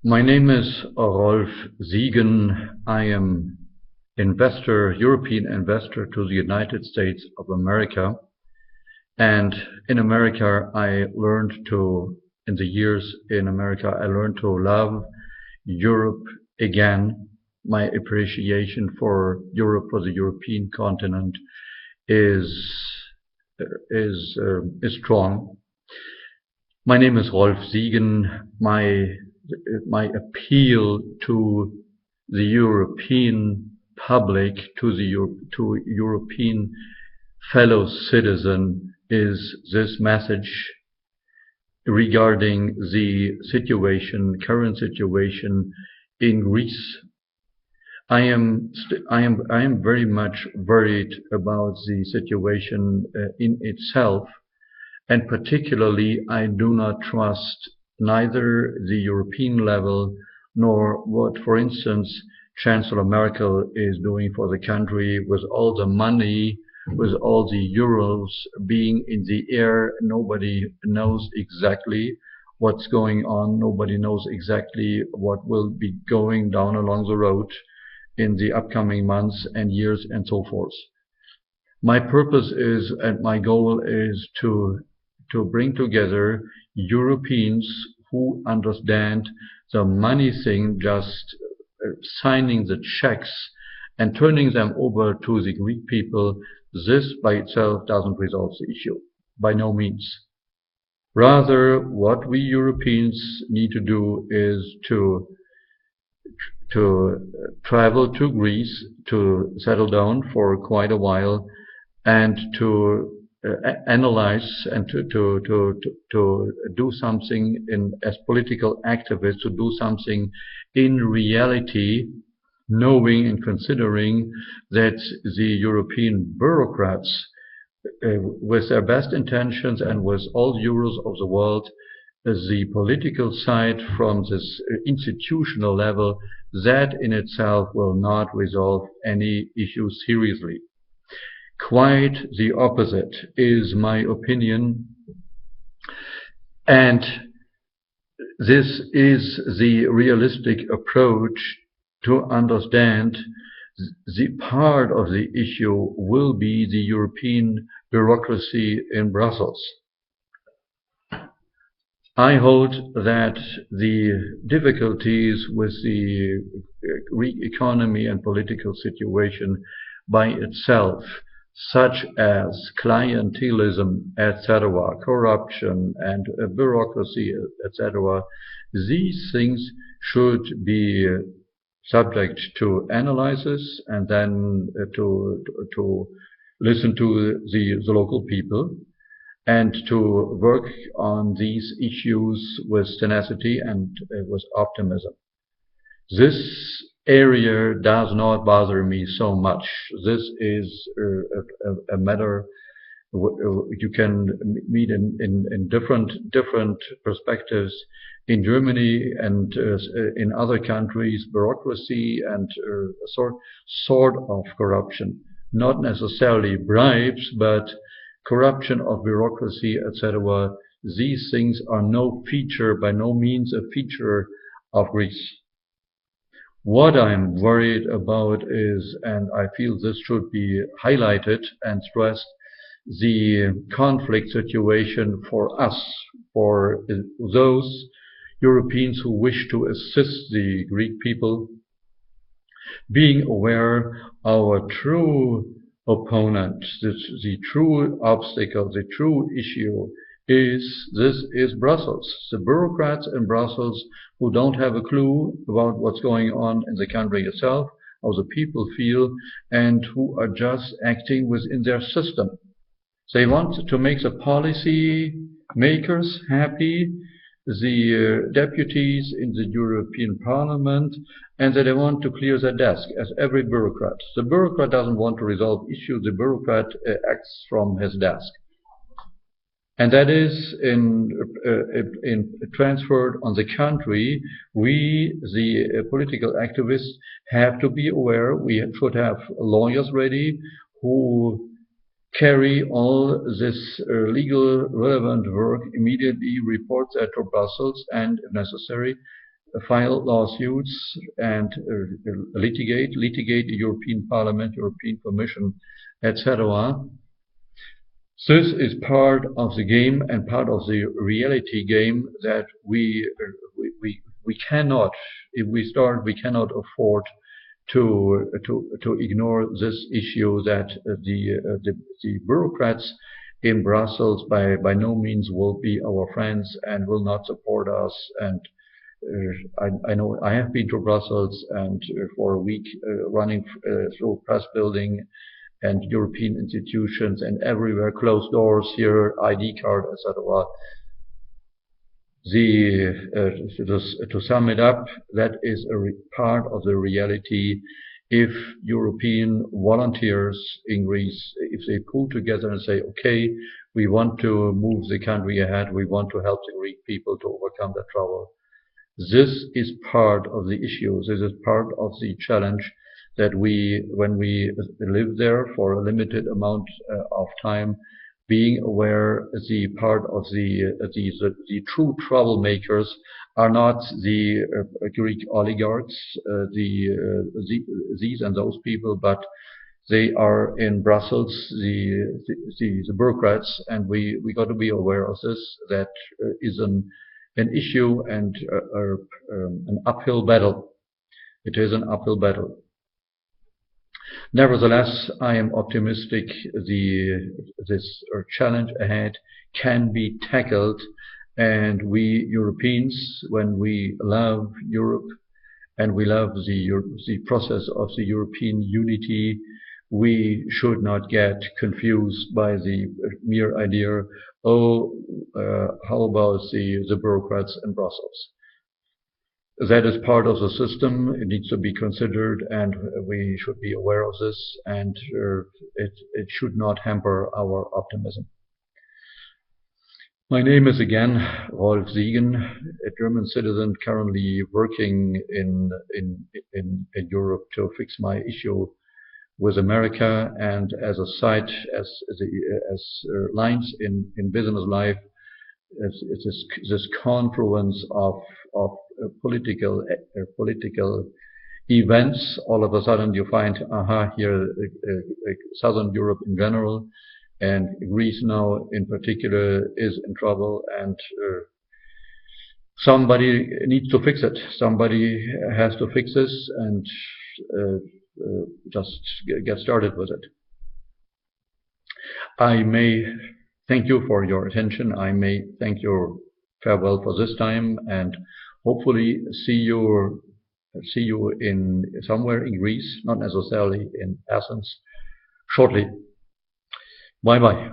My name is Rolf Siegen. I am European investor to the United States of America. And in America, in the years in America, I learned to love Europe again. My appreciation for Europe, for the European continent, is strong. My name is Rolf Siegen. My appeal to the European public, to European fellow citizen, is this message regarding the current situation in Greece. I am very much worried about the situation in itself, and particularly I do not trust neither the European level nor what, for instance, Chancellor Merkel is doing for the country with all the money, with all the euros being in the air. Nobody knows exactly what's going on. Nobody knows exactly what will be going down along the road in the upcoming months and years and so forth. My purpose is, and my goal is to bring together Europeans who understand the money thing, just signing the checks and turning them over to the Greek people. This by itself doesn't resolve the issue, by no means. Rather, what we Europeans need to do is to travel to Greece, to settle down for quite a while, and to analyze and to do something as political activists, to do something in reality, knowing and considering that the European bureaucrats, with their best intentions and with all euros of the world, the political side from this institutional level, that in itself will not resolve any issue seriously. Quite the opposite is my opinion, and this is the realistic approach to understand. The part of the issue will be the European bureaucracy in Brussels. I hold that the difficulties with the Greek economy and political situation by itself, such as clientelism, etc., corruption and bureaucracy, etc., these things should be subject to analysis and then to listen to the local people and to work on these issues with tenacity and with optimism. This area does not bother me so much. This is a matter you can meet in different perspectives. In Germany and in other countries, bureaucracy and a sort of corruption, not necessarily bribes, but corruption of bureaucracy, etc. These things are by no means a feature of Greece. What I'm worried about is, and I feel this should be highlighted and stressed, the conflict situation for us, for those Europeans who wish to assist the Greek people, being aware our true opponent, the true obstacle, the true issue is Brussels. The bureaucrats in Brussels who don't have a clue about what's going on in the country itself, how the people feel, and who are just acting within their system. They want to make the policy makers happy, the deputies in the European Parliament, and that they want to clear their desk, as every bureaucrat. The bureaucrat doesn't want to resolve issues. The bureaucrat acts from his desk. And that is transferred on the country. We, the political activists, have to be aware. We should have lawyers ready who carry all this legal relevant work, immediately report that to Brussels, and if necessary, file lawsuits and litigate the European Parliament, European Commission, etc. This is part of the game and part of the reality game that we cannot, if we start, we cannot afford to ignore this issue that the bureaucrats in Brussels by no means will be our friends and will not support us. And I know I have been to Brussels and for a week running through press building and European institutions, and everywhere closed doors here, ID card, etc. To sum it up, that is a part of the reality. If European volunteers in Greece, if they pull together and say, okay, we want to move the country ahead, we want to help the Greek people to overcome their trouble, this is part of the issue. This is part of the challenge that we, when we live there for a limited amount of time, being aware the part of the true troublemakers are not the Greek oligarchs, these and those people, but they are in Brussels, the bureaucrats, and we got to be aware of this. That is an issue and an uphill battle. It is an uphill battle. Nevertheless, I am optimistic this challenge ahead can be tackled, and we Europeans, when we love Europe and we love the process of the European unity, we should not get confused by the mere idea, how about the bureaucrats in Brussels? That is part of the system. It needs to be considered, and we should be aware of this, and it should not hamper our optimism. My name is again Rolf Siegen, a German citizen currently working in Europe to fix my issue with America, and as a side, as lines in business life, it's this confluence of political events. All of a sudden you find, here Southern Europe in general, and Greece now in particular is in trouble, and somebody needs to fix it. Somebody has to fix this, and just get started with it. I may thank you for your attention. I may thank you farewell for this time, and hopefully see you in somewhere in Greece, not necessarily in Athens, shortly. Bye bye.